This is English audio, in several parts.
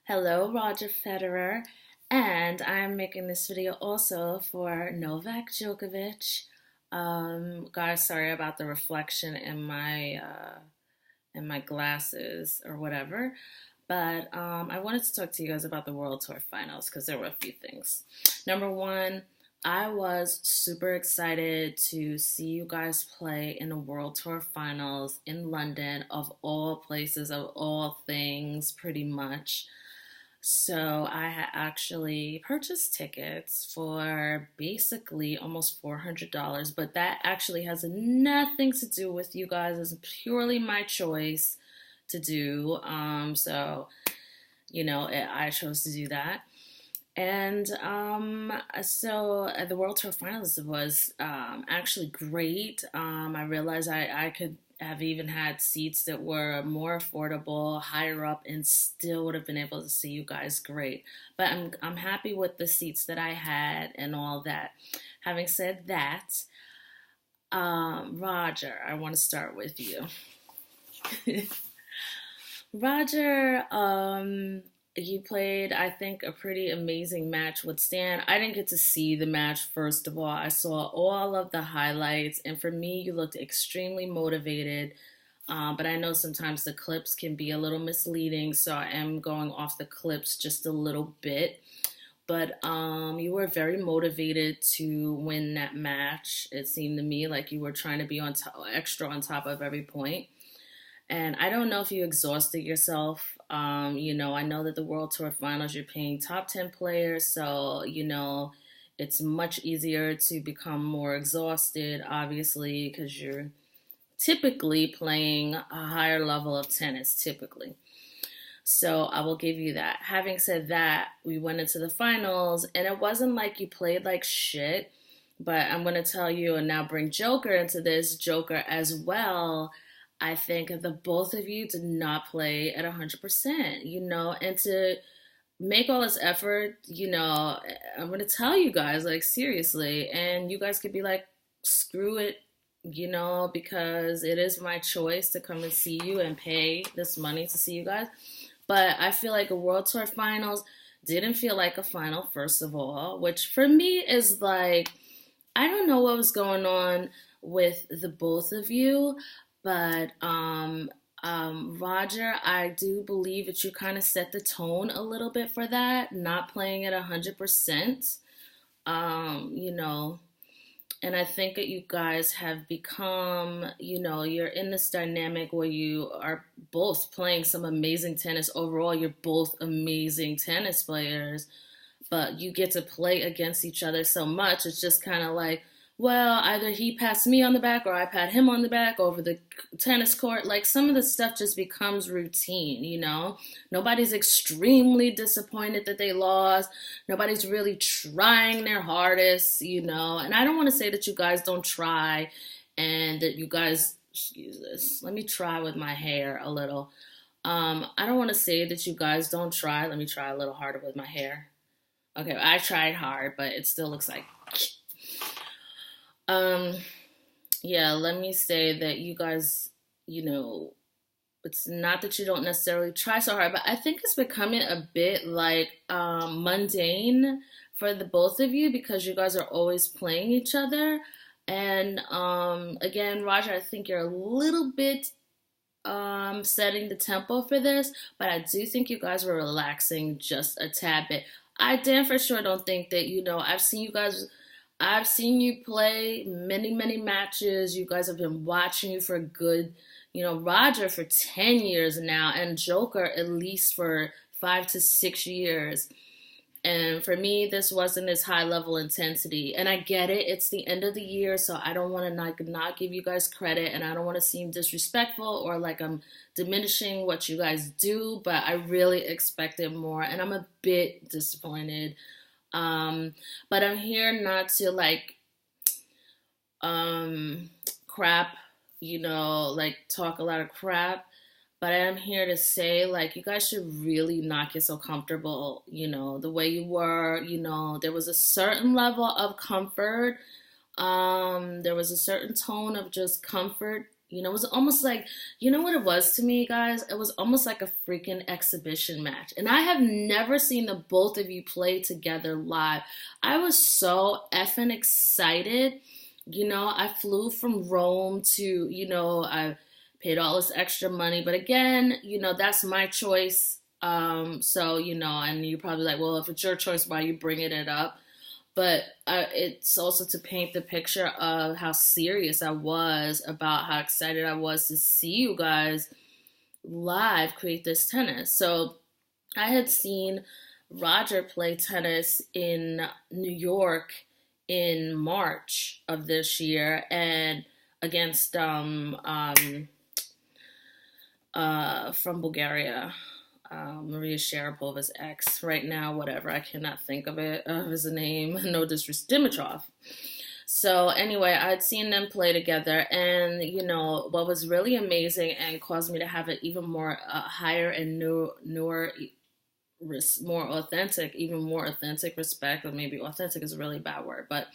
Hello, Roger Federer, and I'm making this video also for Novak Djokovic. Guys, sorry about the reflection in my glasses or whatever, but I wanted to talk to you guys about the World Tour Finals because there were a few things. Number one, I was super excited to see you guys play in the World Tour Finals in London, of all places, of all things, pretty much. So I had actually purchased tickets for basically almost $400, but that actually has nothing to do with you guys. It's purely my choice to do. I chose to do that. And the World Tour Finals was actually great. I realized I could have even had seats that were more affordable, higher up, and still would have been able to see you guys great. But I'm happy with the seats that I had and all that. Having said that, Roger, I want to start with you. Roger, you played, I think, a pretty amazing match with Stan. I didn't get to see the match, first of all. I saw all of the highlights, and for me, you looked extremely motivated. But I know sometimes the clips can be a little misleading, so I am going off the clips just a little bit. But you were very motivated to win that match. It seemed to me like you were trying to be on top, extra on top of every point. And I don't know if you exhausted yourself. I know that the World Tour Finals, you're paying top 10 players, so, it's much easier to become more exhausted, obviously, because you're typically playing a higher level of tennis, typically. So I will give you that. Having said that, we went into the finals, and it wasn't like you played like shit, but I'm going to tell you and now bring Joker into this, Joker as well. I think the both of you did not play at 100%, and to make all this effort, I'm going to tell you guys, like, seriously, and you guys could be like, screw it, because it is my choice to come and see you and pay this money to see you guys. But I feel like a World Tour Finals didn't feel like a final, first of all, which for me is like, I don't know what was going on with the both of you, but Roger, I do believe that you kind of set the tone a little bit for that, not playing at 100%. You know, and I think that you guys have become, you're in this dynamic where you are both playing some amazing tennis. Overall, you're both amazing tennis players, but you get to play against each other so much. It's just kind of like, well, either he passed me on the back or I pat him on the back over the tennis court. Like, some of the stuff just becomes routine. Nobody's extremely disappointed that they lost. Nobody's really trying their hardest. And I don't want to say that you guys don't try and that you guys, excuse this, let me try with my hair a little. I don't want to say that you guys don't try. Let me try a little harder with my hair. Okay, I tried hard, but it still looks like. Um, yeah, let me say that you guys, it's not that you don't necessarily try so hard, but I think it's becoming a bit like mundane for the both of you because you guys are always playing each other. And again, Roger, I think you're a little bit setting the tempo for this, but I do think you guys were relaxing just a tad bit. I damn for sure don't think that, I've seen you play many, many matches. You guys have been watching you for a good, Roger for 10 years now, and Joker at least for 5 to 6 years. And for me, this wasn't this high level intensity. And I get it. It's the end of the year, so I don't want to not give you guys credit, and I don't want to seem disrespectful or like I'm diminishing what you guys do, but I really expected more, and I'm a bit disappointed. But I'm here not to crap, like talk a lot of crap. But I am here to say, like, you guys should really not get so comfortable, the way you were. There was a certain level of comfort. There was a certain tone of just comfort, It was almost like, you know what it was to me, guys? It was almost like a freaking exhibition match. And I have never seen the both of you play together live. I was so effing excited. I flew from Rome to, I paid all this extra money. But again, that's my choice. So, and you're probably like, well, if it's your choice, why are you bringing it up? But it's also to paint the picture of how serious I was about how excited I was to see you guys live create this tennis. So I had seen Roger play tennis in New York in March of this year and against from Bulgaria. Maria Sharapova's ex right now, whatever. I cannot think of his name. No disrespect, Dimitrov. So anyway, I'd seen them play together, and what was really amazing and caused me to have an even more higher and newer, more authentic, even more authentic respect, or maybe authentic is a really bad word, but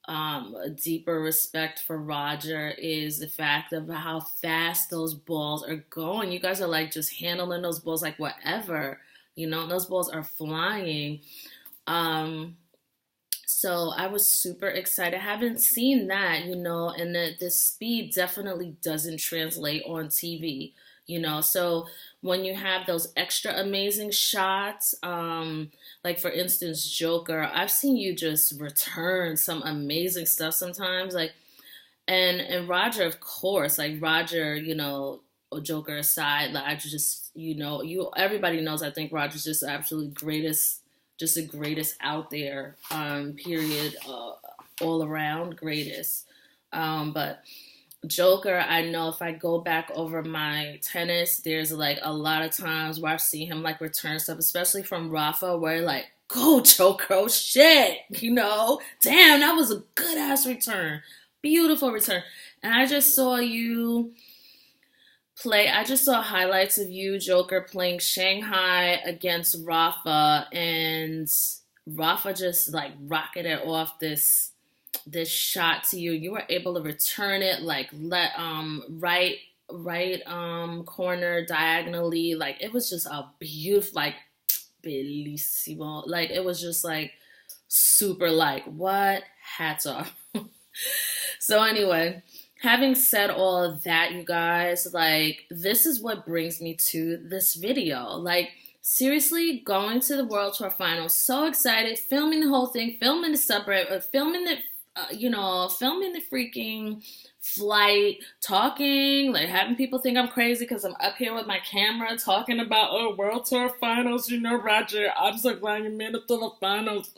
a deeper respect for Roger is the fact of how fast those balls are going. You guys are like just handling those balls like whatever, those balls are flying. So I was super excited. I haven't seen that, and the speed definitely doesn't translate on TV, so when you have those extra amazing shots, like for instance, Djoker, I've seen you just return some amazing stuff sometimes, like, and Roger, of course, like Roger, Joker aside, like I just, everybody knows, I think Roger's just the absolute greatest, just the greatest out there, period, all around greatest. But Joker, I know if I go back over my tennis, there's like a lot of times where I've seen him like return stuff, especially from Rafa, where like, go Joker, oh shit, damn, that was a good ass return, beautiful return. And I just saw you play. I just saw highlights of you, Joker, playing Shanghai against Rafa, and Rafa just like rocketed off this shot to you. You were able to return it like right corner diagonally. Like it was just a beautiful, like bellissimo. Like it was just like super, like what, hats off. So anyway, having said all of that, you guys, like this is what brings me to this video. Like seriously, going to the World Tour Finals, so excited, filming the whole thing, filming the separate, filming the filming the freaking flight, talking, like having people think I'm crazy because I'm up here with my camera talking about, World Tour Finals, Roger, I'm so glad you made it to the finals.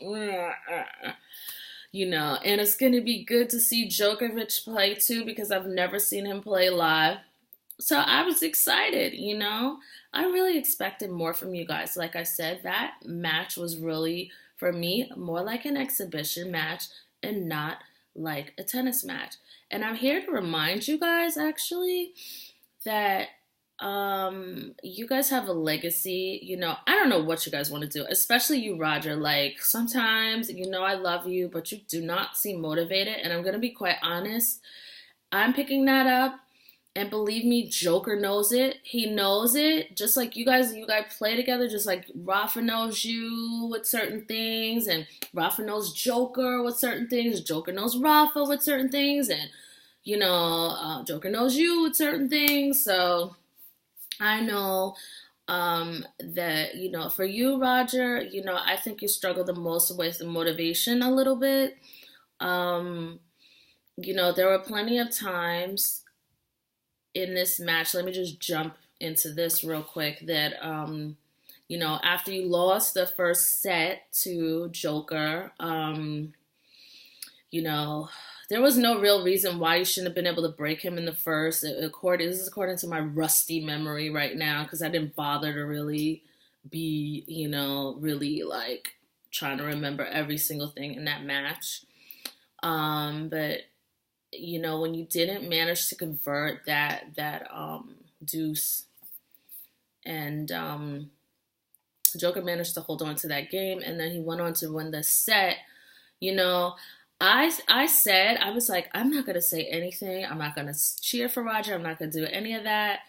And it's going to be good to see Djokovic play too because I've never seen him play live. So I was excited, I really expected more from you guys. Like I said, that match was really, for me, more like an exhibition match and not like a tennis match. And I'm here to remind you guys, actually, that you guys have a legacy. I don't know what you guys want to do, especially you, Roger. Like, sometimes, I love you, but you do not seem motivated. And I'm going to be quite honest. I'm picking that up. And believe me, Joker knows it. He knows it. Just like you guys play together, just like Rafa knows you with certain things, and Rafa knows Joker with certain things. Joker knows Rafa with certain things, and, Joker knows you with certain things. So I know that, for you, Roger, I think you struggle the most with the motivation a little bit. There were plenty of times in this match, let me just jump into this real quick, that, after you lost the first set to Joker, there was no real reason why you shouldn't have been able to break him in the first. This is according to my rusty memory right now, because I didn't bother to really be, really like trying to remember every single thing in that match. But when you didn't manage to convert that deuce, and Joker managed to hold on to that game, and then he went on to win the set, I said, I was like, I'm not gonna say anything. I'm not gonna cheer for Roger. I'm not gonna do any of that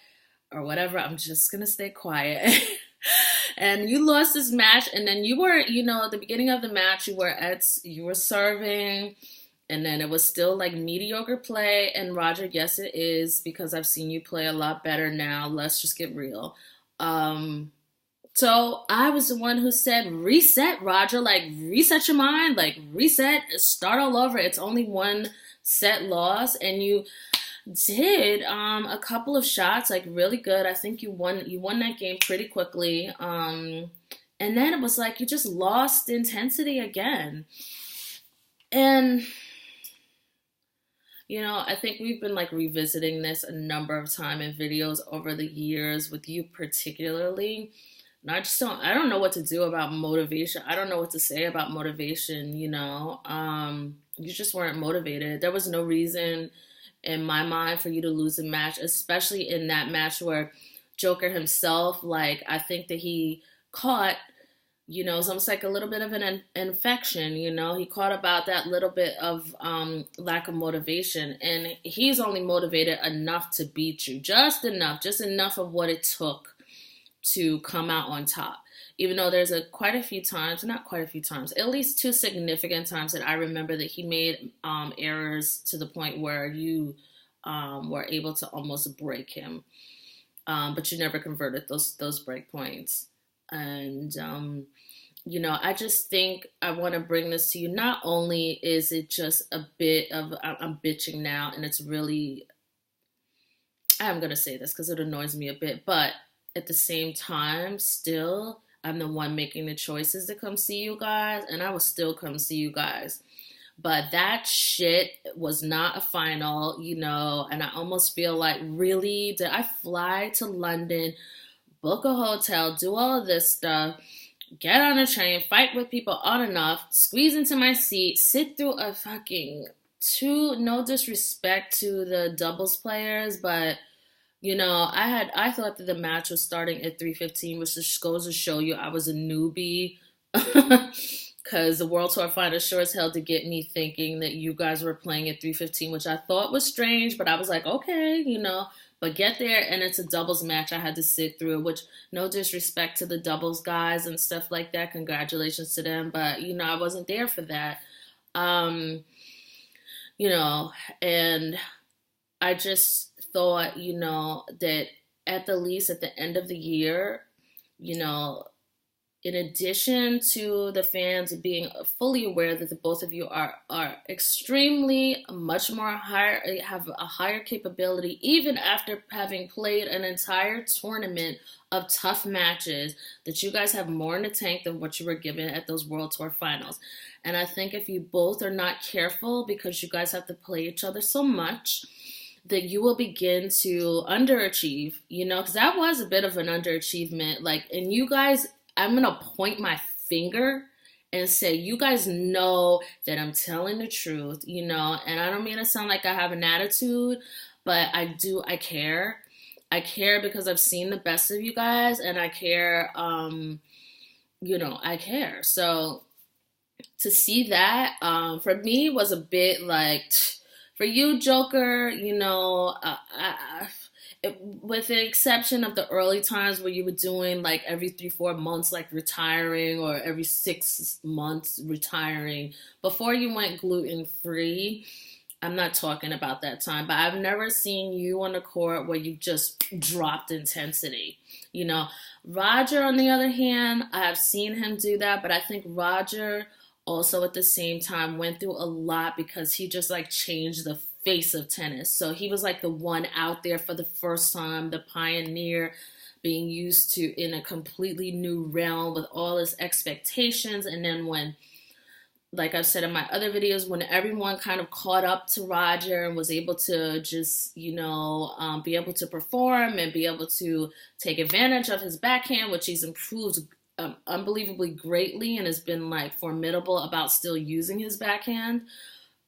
or whatever. I'm just gonna stay quiet. And you lost this match, and then you were, at the beginning of the match, you were serving, and then it was still like mediocre play. And Roger, yes, it is because I've seen you play a lot better now. Let's just get real. Um, so I was the one who said, reset, Roger, like reset your mind, like reset, start all over. It's only one set loss, and you did a couple of shots, like really good. I think you won that game pretty quickly. And then it was like you just lost intensity again. And I think we've been like revisiting this a number of times in videos over the years with you particularly. And I don't know what to do about motivation. I don't know what to say about motivation. You just weren't motivated. There was no reason in my mind for you to lose a match, especially in that match where Joker himself, like, I think that he caught, it's almost like a little bit of an infection. He caught about that little bit of lack of motivation, and he's only motivated enough to beat you, just enough of what it took to come out on top. Even though there's quite a few times, not quite a few times, at least two significant times that I remember that he made errors to the point where you were able to almost break him. But you never converted those break points. And I just think I want to bring this to you. Not only is it just a bit of I'm bitching now, and it's really, I'm gonna say this because it annoys me a bit, but at the same time, still, I'm the one making the choices to come see you guys, and I will still come see you guys. But that shit was not a final, and I almost feel like, really, did I fly to London, book a hotel, do all of this stuff, get on a train, fight with people on and off, squeeze into my seat, sit through a fucking no disrespect to the doubles players, but I thought that the match was starting at 3:15, which just goes to show you I was a newbie. Because the World Tour Finals sure as hell to get me thinking that you guys were playing at 3:15, which I thought was strange, but I was like, okay. But get there, and it's a doubles match I had to sit through, which, no disrespect to the doubles guys and stuff like that. Congratulations to them. But, I wasn't there for that. And I just thought, that at the least at the end of the year, in addition to the fans being fully aware that the both of you are extremely much more higher, have a higher capability, even after having played an entire tournament of tough matches, that you guys have more in the tank than what you were given at those World Tour Finals. And I think if you both are not careful, because you guys have to play each other so much, that you will begin to underachieve, because that was a bit of an underachievement. Like, and you guys, I'm going to point my finger and say, you guys know that I'm telling the truth, and I don't mean to sound like I have an attitude, but I care. I care because I've seen the best of you guys, and I care, I care. So to see that, for me was a bit like, for you, Joker, with the exception of the early times where you were doing like every 3-4 months, like retiring, or every 6 months retiring, before you went gluten free. I'm not talking about that time, but I've never seen you on the court where you just dropped intensity. Roger, on the other hand, I have seen him do that, but I think Roger also at the same time went through a lot because he just like changed the face of tennis. So he was like the one out there for the first time, the pioneer, being used to in a completely new realm with all his expectations. And then when, like I've said in my other videos, when everyone kind of caught up to Roger and was able to just, be able to perform and be able to take advantage of his backhand, which he's improved unbelievably greatly and has been like formidable about still using his backhand,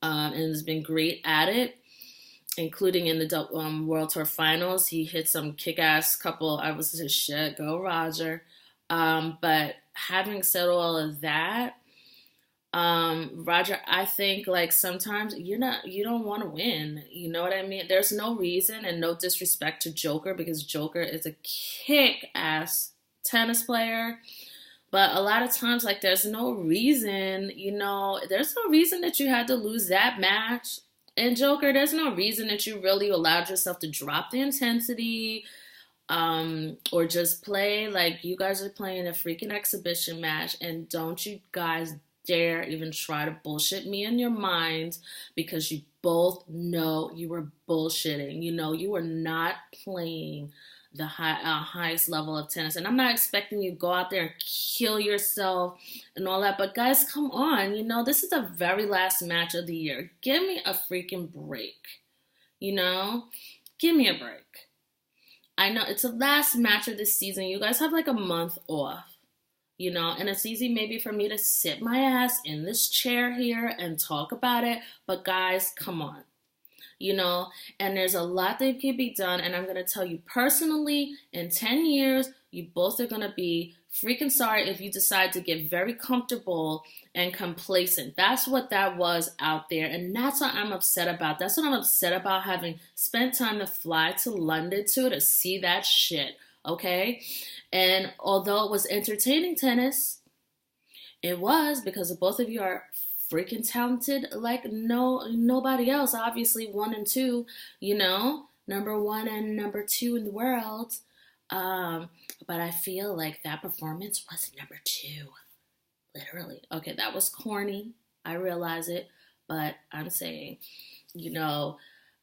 and has been great at it, including in the World Tour Finals. He hit some kick-ass couple. I was just shit, go Roger. But having said all of that, Roger, I think like sometimes you don't want to win. You know what I mean? There's no reason, and no disrespect to Joker, because Joker is a kick ass tennis player. But a lot of times, like, there's no reason, there's no reason that you had to lose that match. And Joker, there's no reason that you really allowed yourself to drop the intensity, or just play like you guys are playing a freaking exhibition match. And don't you guys dare even try to bullshit me in your mind, because you both know you were bullshitting. You were not playing the highest level of tennis. And I'm not expecting you to go out there and kill yourself and all that. But guys, come on. This is the very last match of the year. Give me a freaking break. Give me a break. I know it's the last match of this season. You guys have like a month off. And it's easy maybe for me to sit my ass in this chair here and talk about it. But guys, come on. And there's a lot that can be done. And I'm going to tell you personally, in 10 years, you both are going to be freaking sorry if you decide to get very comfortable and complacent. That's what that was out there. And that's what I'm upset about. That's what I'm upset about, having spent time to fly to London to see that shit. Okay? And although it was entertaining tennis, it was, because both of you are freaking talented like nobody else. Obviously, 1 and 2, number 1 and number 2 in the world. But I feel like that performance was number 2, literally. Okay, that was corny. I realize it, but I'm saying,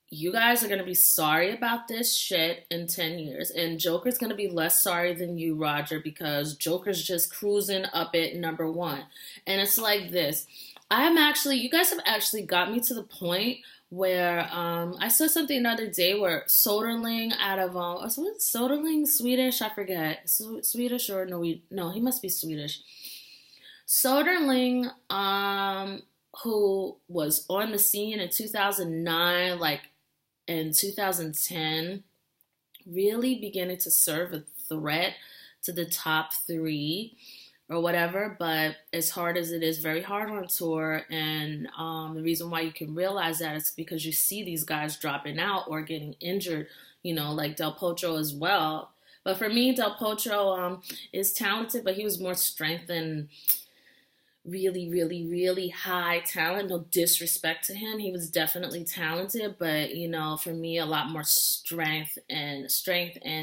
you guys are going to be sorry about this shit in 10 years. And Joker's going to be less sorry than you, Roger, because Joker's just cruising up at number 1. And it's like this. You guys have actually got me to the point where I saw something the other day where Soderling out of, Soderling, Swedish? I forget. Swedish or Norwegian? No, he must be Swedish. Soderling, who was on the scene in 2009, like in 2010, really beginning to serve a threat to the top 3 or whatever. But as hard as it is, very hard on tour. And the reason why you can realize that is because you see these guys dropping out or getting injured, like Del Potro as well. But for me, Del Potro is talented, but he was more strength and really, really, really high talent. No disrespect to him. He was definitely talented, but for me, a lot more strength and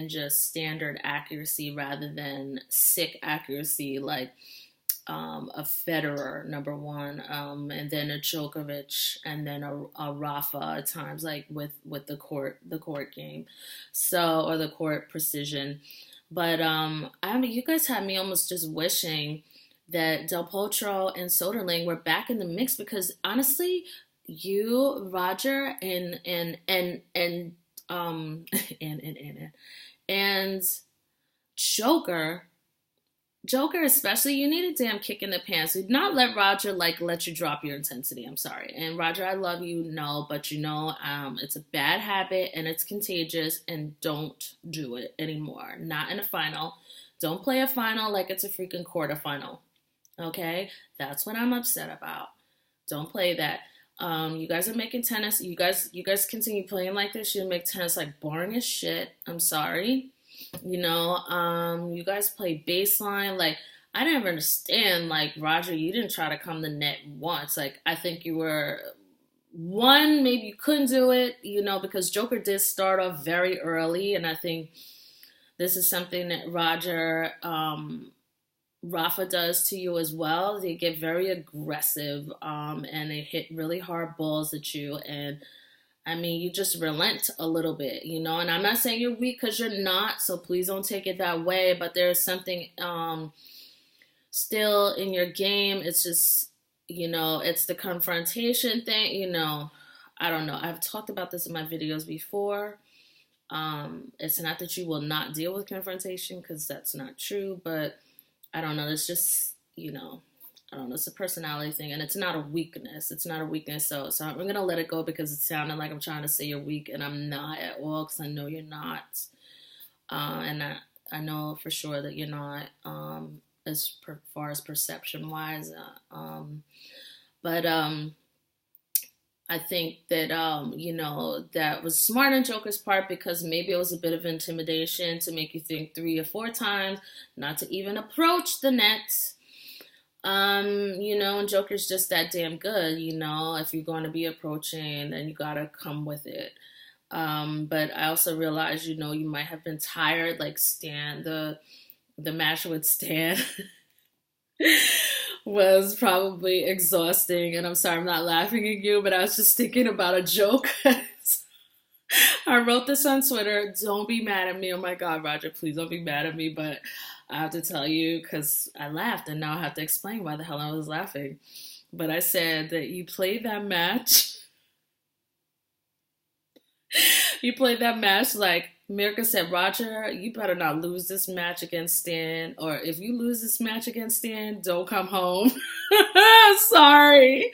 just standard accuracy rather than sick accuracy like a Federer, number 1, and then a Djokovic, and then a Rafa at times, like with the court game, or the court precision. But you guys had me almost just wishing that Del Potro and Soderling were back in the mix, because honestly, you, Roger, and Joker especially, you need a damn kick in the pants. Do not let Roger let you drop your intensity. I'm sorry. And Roger, I love you, but it's a bad habit and it's contagious, and don't do it anymore. Not in a final. Don't play a final like it's a freaking quarterfinal. Okay? That's what I'm upset about. Don't play that. You guys are making tennis. You guys continue playing like this. You make tennis like boring as shit. I'm sorry. You guys play baseline. Like, I didn't understand. Like, Roger, you didn't try to come to net once. Like, I think you were one, maybe you couldn't do it, because Joker did start off very early, and I think this is something that Rafa does to you as well. They get very aggressive, and they hit really hard balls at you, and you just relent a little bit, and I'm not saying you're weak, because you're not, so please don't take it that way, but there's something still in your game. It's just, it's the confrontation thing, I don't know. I've talked about this in my videos before. It's not that you will not deal with confrontation, because that's not true, but I don't know. It's just, I don't know. It's a personality thing, and it's not a weakness. It's not a weakness. So I'm going to let it go, because it sounded like I'm trying to say you're weak, and I'm not at all, because I know you're not. And I know for sure that you're not. as far as perception wise. But I think that that was smart on Joker's part because maybe it was a bit of intimidation to make you think 3 or 4 times not to even approach the net. And Joker's just that damn good, if you're going to be approaching, then you gotta come with it. But I also realized, you might have been tired, like Stan, the match with Stan was probably exhausting. And I'm sorry, I'm not laughing at you, but I was just thinking about a joke. I wrote this on Twitter. Don't be mad at me. Oh my God, Roger, please don't be mad at me. But I have to tell you because I laughed and now I have to explain why the hell I was laughing. But I said that you played that match. You played that match like Mirka said, Roger, you better not lose this match against Stan. Or if you lose this match against Stan, don't come home. Sorry.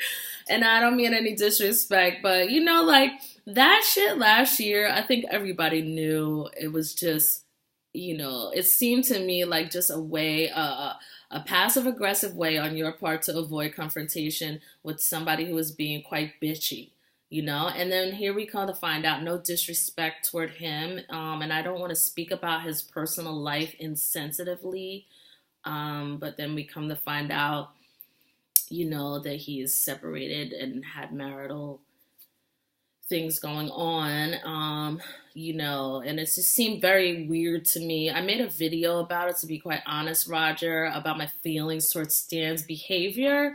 And I don't mean any disrespect, but like that shit last year, I think everybody knew it was just, it seemed to me like just a way, a passive aggressive way on your part to avoid confrontation with somebody who was being quite bitchy. And then here we come to find out, no disrespect toward him, and I don't want to speak about his personal life insensitively, but then we come to find out, that he is separated and had marital things going on, and it just seemed very weird to me. I made a video about it, to be quite honest, Roger, about my feelings towards Stan's behavior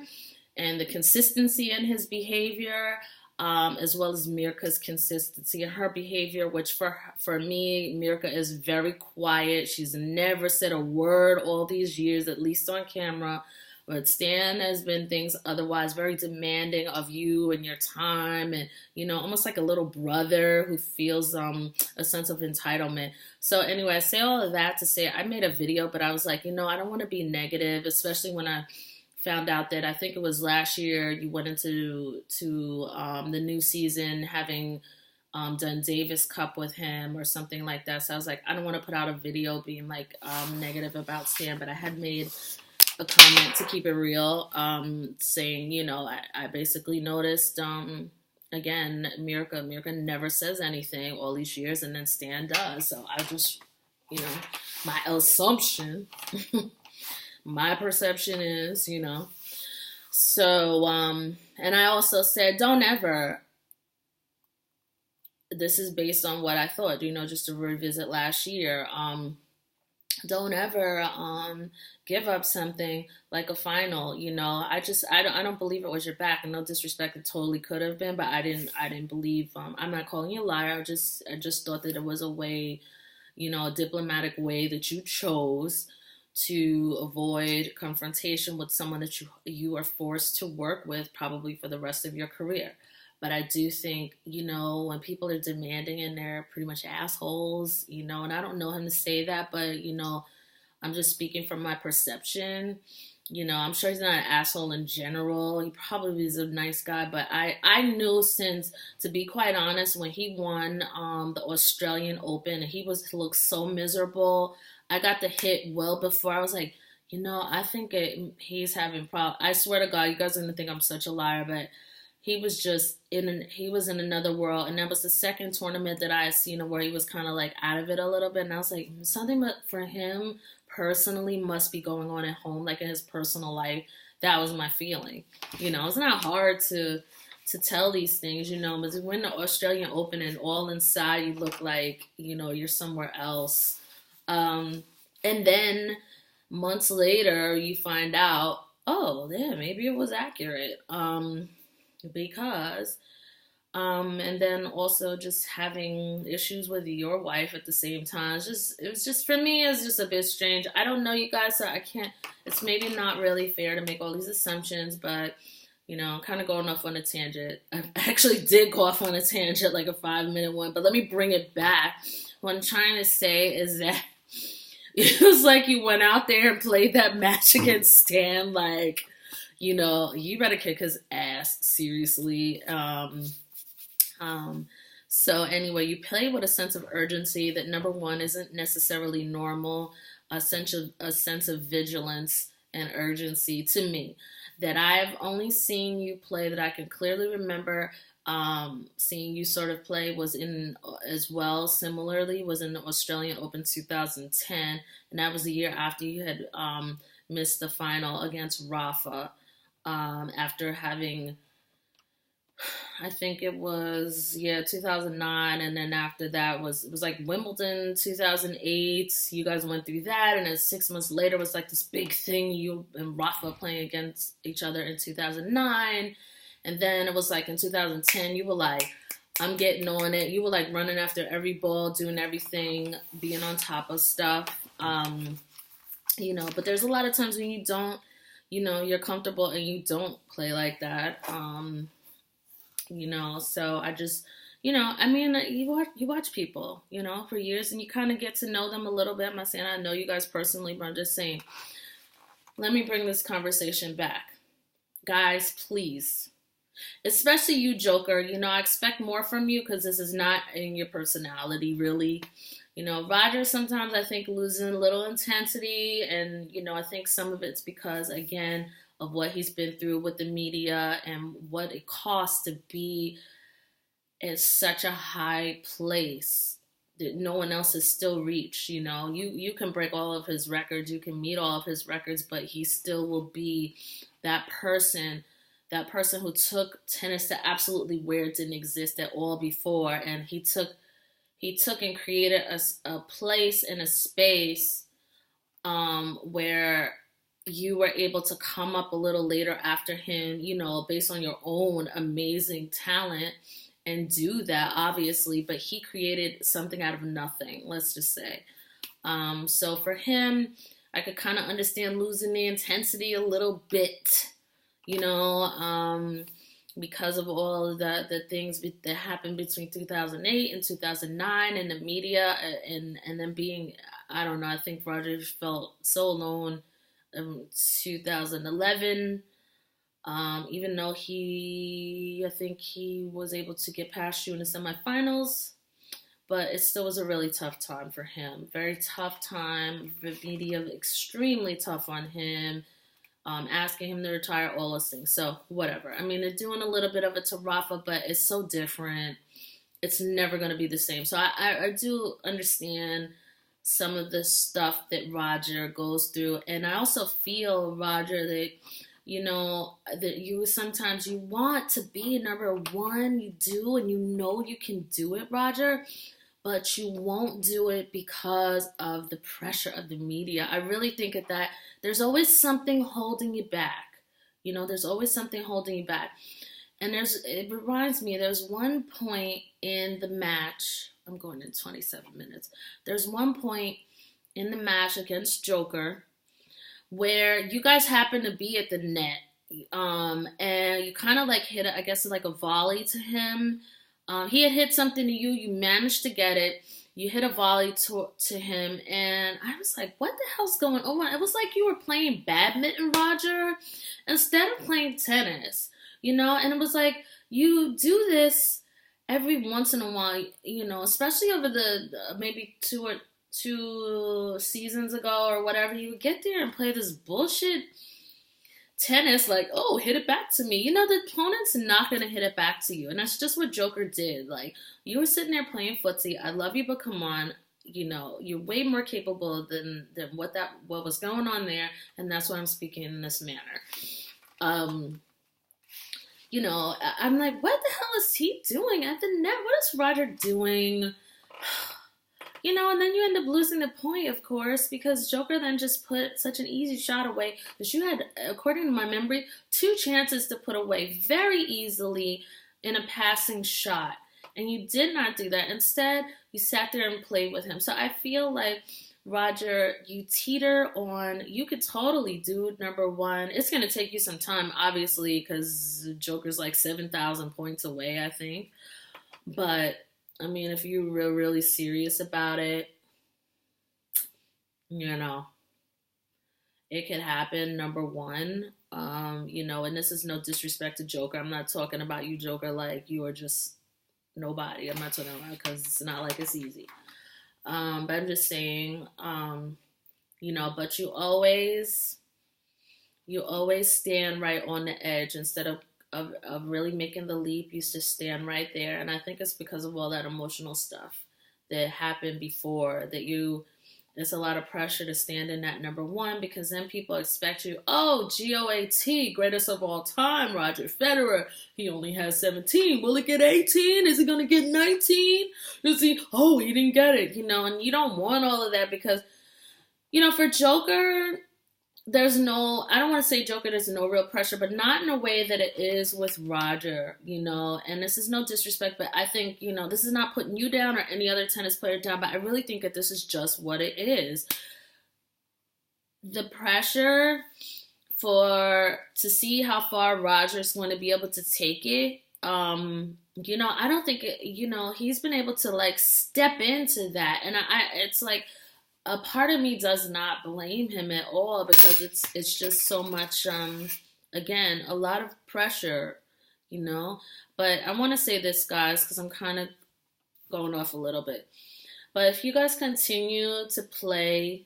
and the consistency in his behavior, as well as Mirka's consistency in her behavior, which for me, Mirka is very quiet. She's never said a word all these years, at least on camera. But Stan has been things otherwise, very demanding of you and your time, and almost like a little brother who feels a sense of entitlement. So anyway, I say all of that to say I made a video, but I was like, I don't want to be negative, especially when I found out that I think it was last year you went into the new season having done Davis Cup with him or something like that. So I was like, I don't want to put out a video being like negative about Stan, but I had made a comment to keep it real, saying, I basically noticed, again, Mirka never says anything all these years, and then Stan does. So I just, my assumption, my perception is, So, and I also said, don't ever, this is based on what I thought, just to revisit last year, don't ever give up something like a final. I don't believe it was your back, and no disrespect, it totally could have been, but I didn't believe. I'm not calling you a liar. I just thought that it was a way, a diplomatic way that you chose to avoid confrontation with someone that you are forced to work with probably for the rest of your career. But I do think, when people are demanding and they're pretty much assholes, and I don't know him to say that, but, I'm just speaking from my perception. I'm sure he's not an asshole in general. He probably is a nice guy, but I knew since, to be quite honest, when he won the Australian Open, and he looked so miserable. I got the hit well before. I was like, I think he's having problems. I swear to God, you guys are going to think I'm such a liar, but he was just he was in another world. And that was the second tournament that I had seen where he was kind of like out of it a little bit. And I was like, something for him personally must be going on at home, like in his personal life. That was my feeling. It's not hard to tell these things, but to win the Australian Open and all inside you look like, you're somewhere else. And then months later you find out, oh, yeah, maybe it was accurate. Because and then also just having issues with your wife at the same time. It was just for me, it's just a bit strange. I don't know, you guys, so I can't, it's maybe not really fair to make all these assumptions, but I'm kind of going off on a tangent. I actually did go off on a tangent, like a 5-minute one, but let me bring it back. What I'm trying to say is that it was like you went out there and played that match against Stan, like, you better kick his ass, seriously. So anyway, you play with a sense of urgency that, number one, isn't necessarily normal. a sense of vigilance and urgency to me that I've only seen you play, that I can clearly remember seeing you sort of play, was in as well, similarly, was in the Australian Open 2010, and that was the year after you had missed the final against Rafa, after having, I think it was, 2009, and then after that it was like Wimbledon 2008. You guys went through that, and then 6 months later was like this big thing, you and Rafa playing against each other in 2009, and then it was like in 2010 you were like, I'm getting on it. You were like running after every ball, doing everything, being on top of stuff. But there's a lot of times when you don't, you're comfortable and you don't play like that. So I just, you watch people, for years, and you kind of get to know them a little bit. I'm not saying I know you guys personally, but I'm just saying, let me bring this conversation back. Guys, please, especially you, Joker, I expect more from you because this is not in your personality, really. Roger sometimes I think losing a little intensity, and, I think some of it's because, again, of what he's been through with the media and what it costs to be at such a high place that no one else has still reached. You can break all of his records, you can meet all of his records, but he still will be that person who took tennis to absolutely where it didn't exist at all before, and he took and created a place and a space where you were able to come up a little later after him, based on your own amazing talent, and do that, obviously. But he created something out of nothing, let's just say. So for him, I could kind of understand losing the intensity a little bit, because of all of the things that happened between 2008 and 2009 and the media, and then being, I don't know, I think Roger felt so alone in 2011, even though I think he was able to get past you in the semifinals, but it still was a really tough time for him. Very tough time. The media extremely tough on him. Asking him to retire, all those things. So whatever. I mean, they're doing a little bit of it to Rafa, but it's so different. It's never going to be the same. So I do understand some of the stuff that Roger goes through. And I also feel, Roger, that, that you sometimes you want to be number one. You do, and you can do it, Roger. But you won't do it because of the pressure of the media. I really think that there's always something holding you back. There's always something holding you back. And it reminds me, there's one point in the match, I'm going in 27 minutes. There's one point in the match against Djoker where you guys happen to be at the net. And you kind of like hit, I guess, like a volley to him. He had hit something to you. You managed to get it. You hit a volley to him. And I was like, what the hell's going on? It was like you were playing badminton, Roger, instead of playing tennis, And it was like, you do this every once in a while, especially over the maybe two seasons ago or whatever. You would get there and play this bullshit tennis, like, oh, hit it back to me. The opponent's not going to hit it back to you. And that's just what Joker did. Like, you were sitting there playing footsie. I love you, but come on. You're way more capable than what was going on there. And that's why I'm speaking in this manner. I'm like, what the hell is he doing at the net? What is Roger doing? And then you end up losing the point, of course, because Joker then just put such an easy shot away that you had, according to my memory, 2 chances to put away very easily in a passing shot. And you did not do that. Instead, you sat there and played with him. So I feel like, Roger, you teeter on, you could totally do number one. It's going to take you some time, obviously, because Joker's like 7,000 points away, I think. But I mean, if you're really serious about it, it could happen, number one. And this is no disrespect to Joker. I'm not talking about you, Joker, like you are just nobody. I'm not talking about, because it's not like it's easy. But I'm just saying, but you always stand right on the edge instead of really making the leap. You just stand right there. And I think it's because of all that emotional stuff that happened before that there's a lot of pressure to stand in that number one because then people expect you, oh, GOAT, greatest of all time, Roger Federer. He only has 17. Will he get 18? Is he going to get 19? Is he, oh, he didn't get it, and you don't want all of that because, for Joker, I don't want to say Joker, there's no real pressure, but not in a way that it is with Roger, and this is no disrespect, but I think, this is not putting you down or any other tennis player down, but I really think that this is just what it is. The pressure to see how far Roger's going to be able to take it, I don't think, he's been able to like step into that. And it's like, a part of me does not blame him at all because it's just so much, again, a lot of pressure, But I want to say this, guys, because I'm kind of going off a little bit. But if you guys continue to play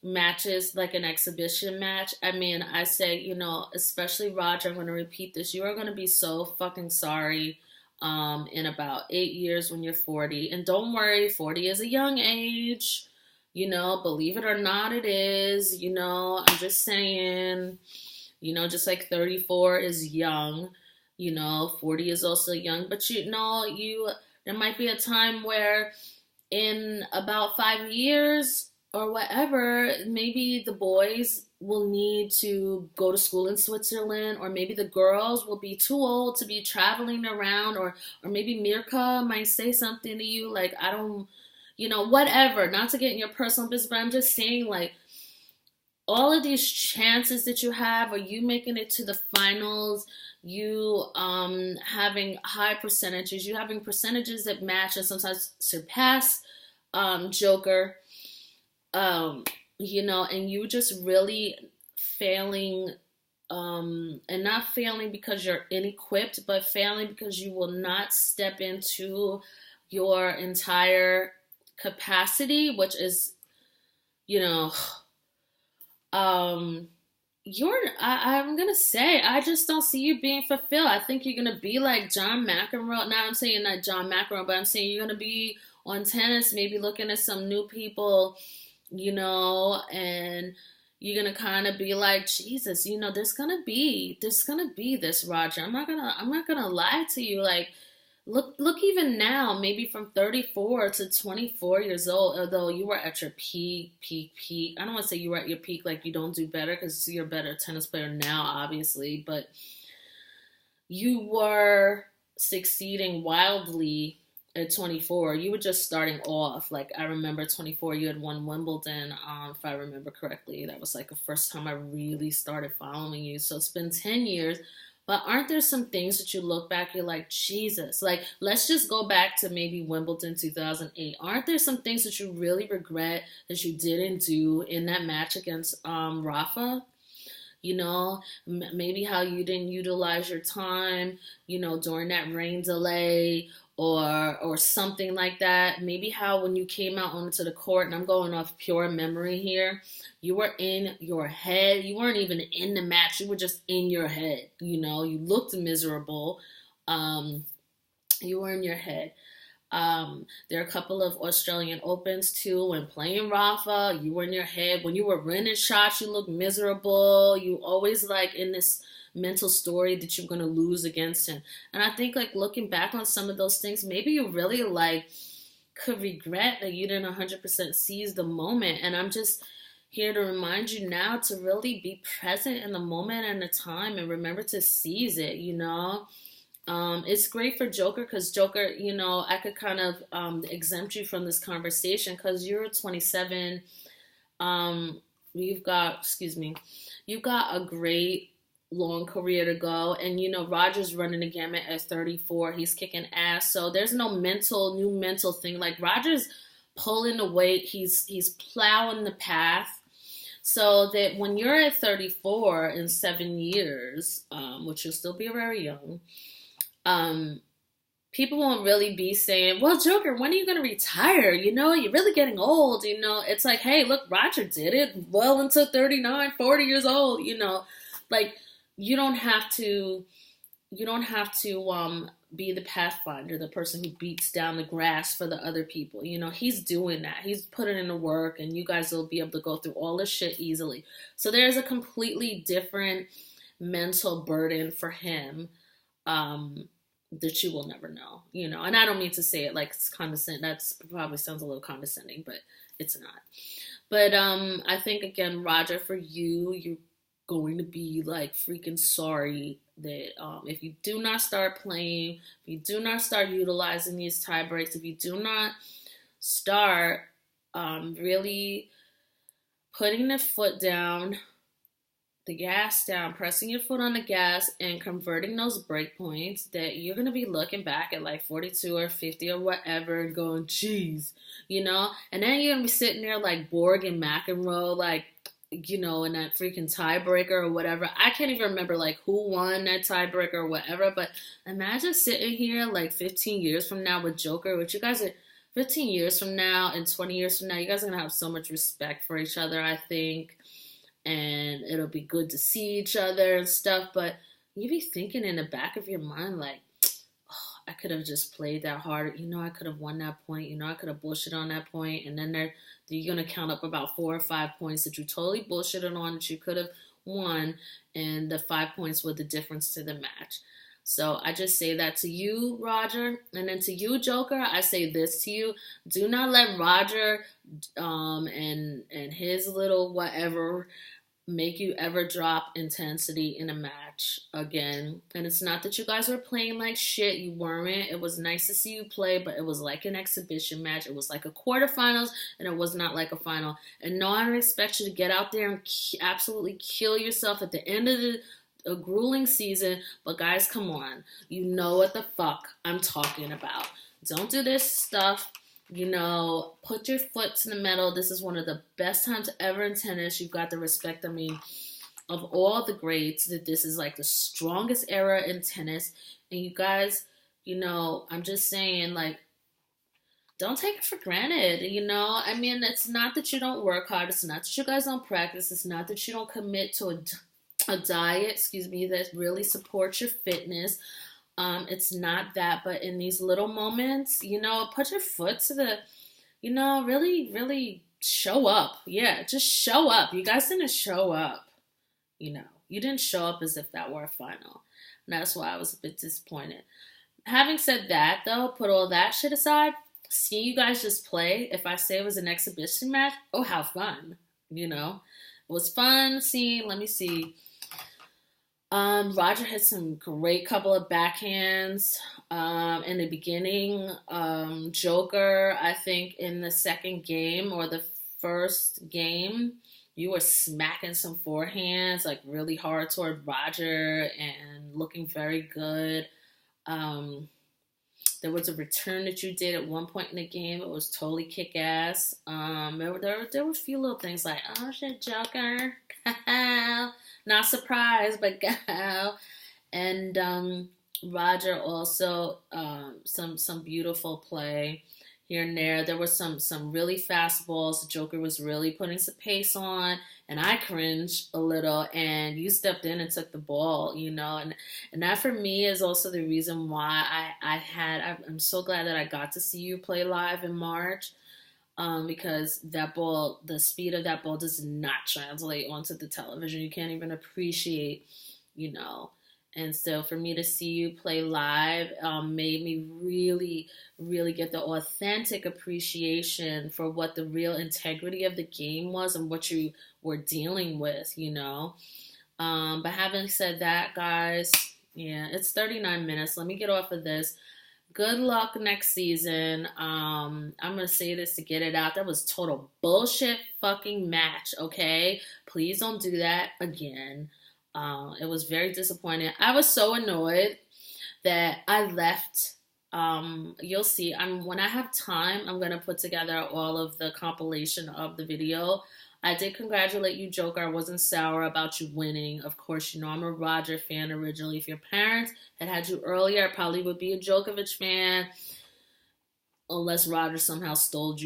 matches like an exhibition match, I say, especially Roger, I'm going to repeat this. You are going to be so fucking sorry in about 8 years when you're 40. And don't worry, 40 is a young age. Believe it or not, it is. I'm just saying, just like 34 is young, 40 is also young. But there might be a time where in about 5 years or whatever, maybe the boys will need to go to school in Switzerland, or maybe the girls will be too old to be traveling around, or maybe Mirka might say something to you like, I don't, whatever, not to get in your personal business, but I'm just saying, like, all of these chances that you have, or you making it to the finals, you having high percentages, you having percentages that match and sometimes surpass Joker, and you just really failing, and not failing because you're inequipped, but failing because you will not step into your entire capacity, which is, I'm gonna say, I just don't see you being fulfilled. I think you're gonna be like John McEnroe. Now I'm saying not John McEnroe, but I'm saying you're gonna be on tennis, maybe looking at some new people, and you're gonna kind of be like, Jesus, there's gonna be this, Roger. I'm not gonna lie to you, like. Look even now, maybe from 34 to 24 years old, although you were at your peak. I don't want to say you were at your peak like you don't do better because you're a better tennis player now, obviously, but you were succeeding wildly at 24. You were just starting off. Like, I remember 24, you had won Wimbledon, if I remember correctly. That was like the first time I really started following you. So it's been 10 years. But aren't there some things that you look back, you're like, Jesus, like, let's just go back to maybe Wimbledon 2008. Aren't there some things that you really regret that you didn't do in that match against Rafa? Maybe how you didn't utilize your time, during that rain delay or something like that. Maybe how when you came out onto the court, and I'm going off pure memory here, you were in your head. You weren't even in the match. You were just in your head. You looked miserable. You were in your head. There are a couple of Australian Opens too. When playing Rafa, you were in your head. When you were winning shots, you looked miserable. You always like in this mental story that you're going to lose against him. And I think like looking back on some of those things, maybe you really like could regret that you didn't 100% seize the moment. And I'm just here to remind you now to really be present in the moment and the time and remember to seize it, It's great for Joker because Joker, I could kind of exempt you from this conversation because you're 27. You've got a great long career to go. And, Roger's running the gamut at 34. He's kicking ass. So there's no new mental thing. Like Roger's pulling the weight. He's plowing the path. So that when you're at 34 in 7 years, which you'll still be very young, people won't really be saying, well, Joker, when are you going to retire? You know, you're really getting old. You know, it's like, hey, look, Roger did it well into 39, 40 years old. You know, like, you don't have to, you don't have to be the pathfinder, the person who beats down the grass for the other people. You know, he's doing that. He's putting in the work, and you guys will be able to go through all this shit easily. So there's a completely different mental burden for him, um, that you will never know, you know. And I don't mean to say it like it's condescending. That's probably sounds a little condescending, but it's not. But I think again, Roger, for you, you're going to be like freaking sorry that if you do not start playing, if you do not start utilizing these tie breaks, if you do not start really putting the foot down, the gas down, pressing your foot on the gas and converting those break points, that you're going to be looking back at like 42 or 50 or whatever and going, geez, you know? And then you're going to be sitting there like Borg and McEnroe, like, you know, in that freaking tiebreaker or whatever. I can't even remember like who won that tiebreaker or whatever, but imagine sitting here like 15 years from now with Joker, which you guys are 15 years from now and 20 years from now, you guys are going to have so much respect for each other, I think, and it'll be good to see each other and stuff. But you be thinking in the back of your mind, like, oh, I could have just played that harder. You know, I could have won that point. You know, I could have bullshit on that point. And then you're going to count up about 4 or 5 points that you totally bullshitted on that you could have won. And the 5 points were the difference to the match. So I just say that to you, Roger. And then to you, Joker, I say this to you. Do not let Roger and his little whatever make you ever drop intensity in a match again. And it's not that you guys were playing like shit. You weren't. It was nice to see you play, but it was like an exhibition match. It was like a quarterfinals, and it was not like a final. And no one expects you to get out there and absolutely kill yourself at the end of a grueling season. But guys, come on. You know what the fuck I'm talking about. Don't do this stuff. You know, put your foot to the metal. This is one of the best times ever in tennis. You've got the respect, I mean, of all the greats, that this is like the strongest era in tennis. And you guys, you know, I'm just saying, like, don't take it for granted, you know? I mean, it's not that you don't work hard. It's not that you guys don't practice. It's not that you don't commit to a diet, that really supports your fitness. It's not that, but in these little moments, you know, put your foot to the, you know, really, really show up. Yeah, just show up. You guys didn't show up, you know. You didn't show up as if that were a final. And that's why I was a bit disappointed. Having said that, though, put all that shit aside, see you guys just play. If I say it was an exhibition match, oh, how fun, you know. It was fun seeing, let me see. Roger had some great couple of backhands in the beginning. Joker, I think in the second game or the first game, you were smacking some forehands like really hard toward Roger and looking very good. There was a return that you did at one point in the game. It was totally kick-ass. There were a few little things like, oh shit, Joker. Not surprised, but go. And Roger also some beautiful play here and there. There were some really fast balls. Joker was really putting some pace on, and I cringed a little. And you stepped in and took the ball, you know. And that for me is also the reason why I'm so glad that I got to see you play live in March. Because that ball, the speed of that ball does not translate onto the television. You can't even appreciate, you know. And so for me to see you play live made me really, really get the authentic appreciation for what the real integrity of the game was and what you were dealing with, you know. But having said that, guys, yeah, it's 39 minutes. Let me get off of this. Good luck next season. I'm going to say this to get it out. That was total bullshit fucking match, okay? Please don't do that again. It was very disappointing. I was so annoyed that I left. You'll see. When I have time, I'm going to put together all of the compilation of the video. I did congratulate you, Joker. I wasn't sour about you winning. Of course, you know I'm a Roger fan originally. If your parents had you earlier, I probably would be a Djokovic fan, unless Roger somehow stole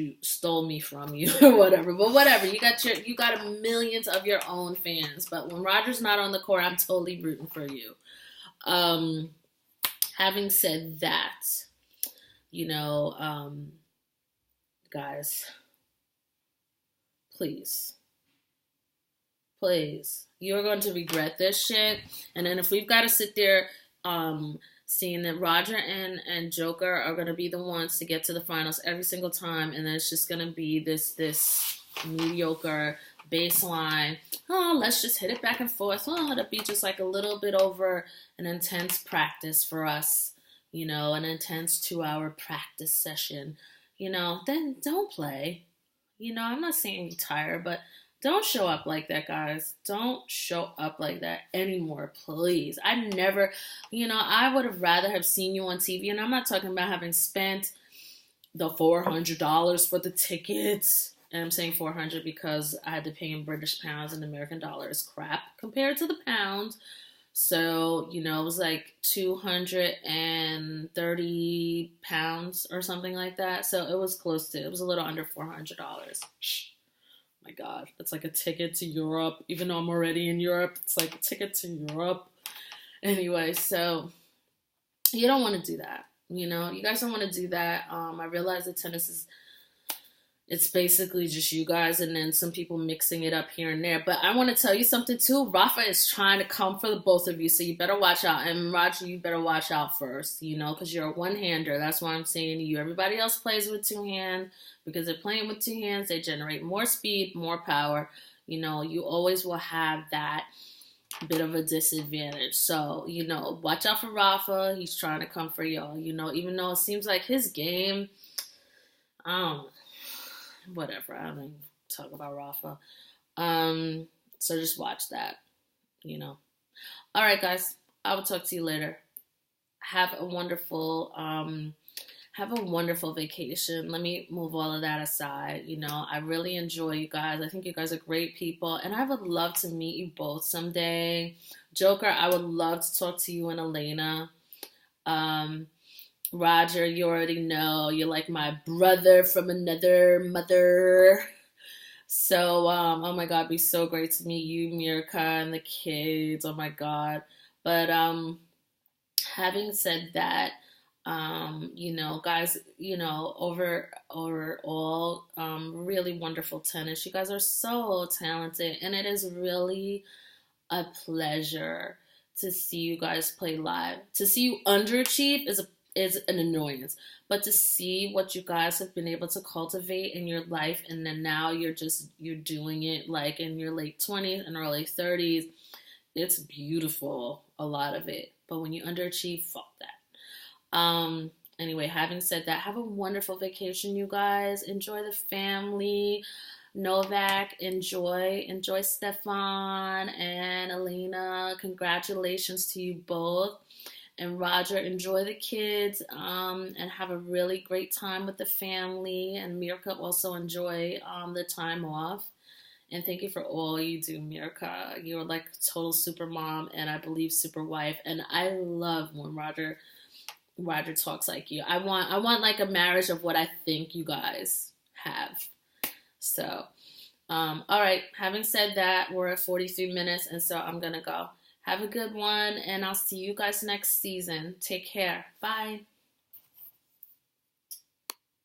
me from you or whatever. But whatever, you got millions of your own fans. But when Roger's not on the court, I'm totally rooting for you. Um, Having said that, you know, guys, please, please, you're going to regret this shit. And then if we've got to sit there, seeing that Roger and Joker are going to be the ones to get to the finals every single time, and then it's just going to be this mediocre baseline. Oh, let's just hit it back and forth. Oh, it'll be just like a little bit over an intense practice for us, you know, an intense 2-hour practice session, you know, then don't play. You know, I'm not saying retire, but don't show up like that, guys. Don't show up like that anymore, please. I never, you know, I would have rather have seen you on TV, and I'm not talking about having spent the $400 for the tickets. And I'm saying 400 because I had to pay in British pounds, and American dollar is crap compared to the pound. So, you know, it was like 230 pounds or something like that. So it was it was a little under $400. My God, that's like a ticket to Europe. Even though I'm already in Europe, it's like a ticket to Europe. Anyway, so you don't want to do that. You know, you guys don't want to do that. I realize that tennis it's basically just you guys and then some people mixing it up here and there. But I want to tell you something too. Rafa is trying to come for the both of you, so you better watch out. And Roger, you better watch out first, you know, because you're a one-hander. That's why I'm saying to you. Everybody else plays with two hands because they're playing with two hands. They generate more speed, more power. You know, you always will have that bit of a disadvantage. So, you know, watch out for Rafa. He's trying to come for y'all, you know, even though it seems like his game, whatever. I don't even talk about Rafa. So just watch that, you know. All right, guys. I will talk to you later. Have a wonderful vacation. Let me move all of that aside. You know, I really enjoy you guys. I think you guys are great people, and I would love to meet you both someday. Joker, I would love to talk to you and Elena. Roger, you already know you're like my brother from another mother. So, oh my God, it'd be so great to meet you, Mirka, and the kids. Oh my God. But having said that, you know, guys, you know, overall, really wonderful tennis. You guys are so talented, and it is really a pleasure to see you guys play live. To see you underachieve is an annoyance, but to see what you guys have been able to cultivate in your life, and then now you're doing it like in your late 20s and early 30s, it's beautiful, a lot of it. But when you underachieve, fuck that. Anyway, having said that, have a wonderful vacation, you guys. Enjoy the family. Novak, enjoy Stefan and Elena. Congratulations to you both. And Roger, enjoy the kids and have a really great time with the family. And Mirka, also enjoy the time off. And thank you for all you do, Mirka. You're like a total super mom and I believe super wife. And I love when Roger talks like you. I want like a marriage of what I think you guys have. So, all right. Having said that, we're at 43 minutes, and so I'm gonna go. Have a good one, and I'll see you guys next season. Take care. Bye.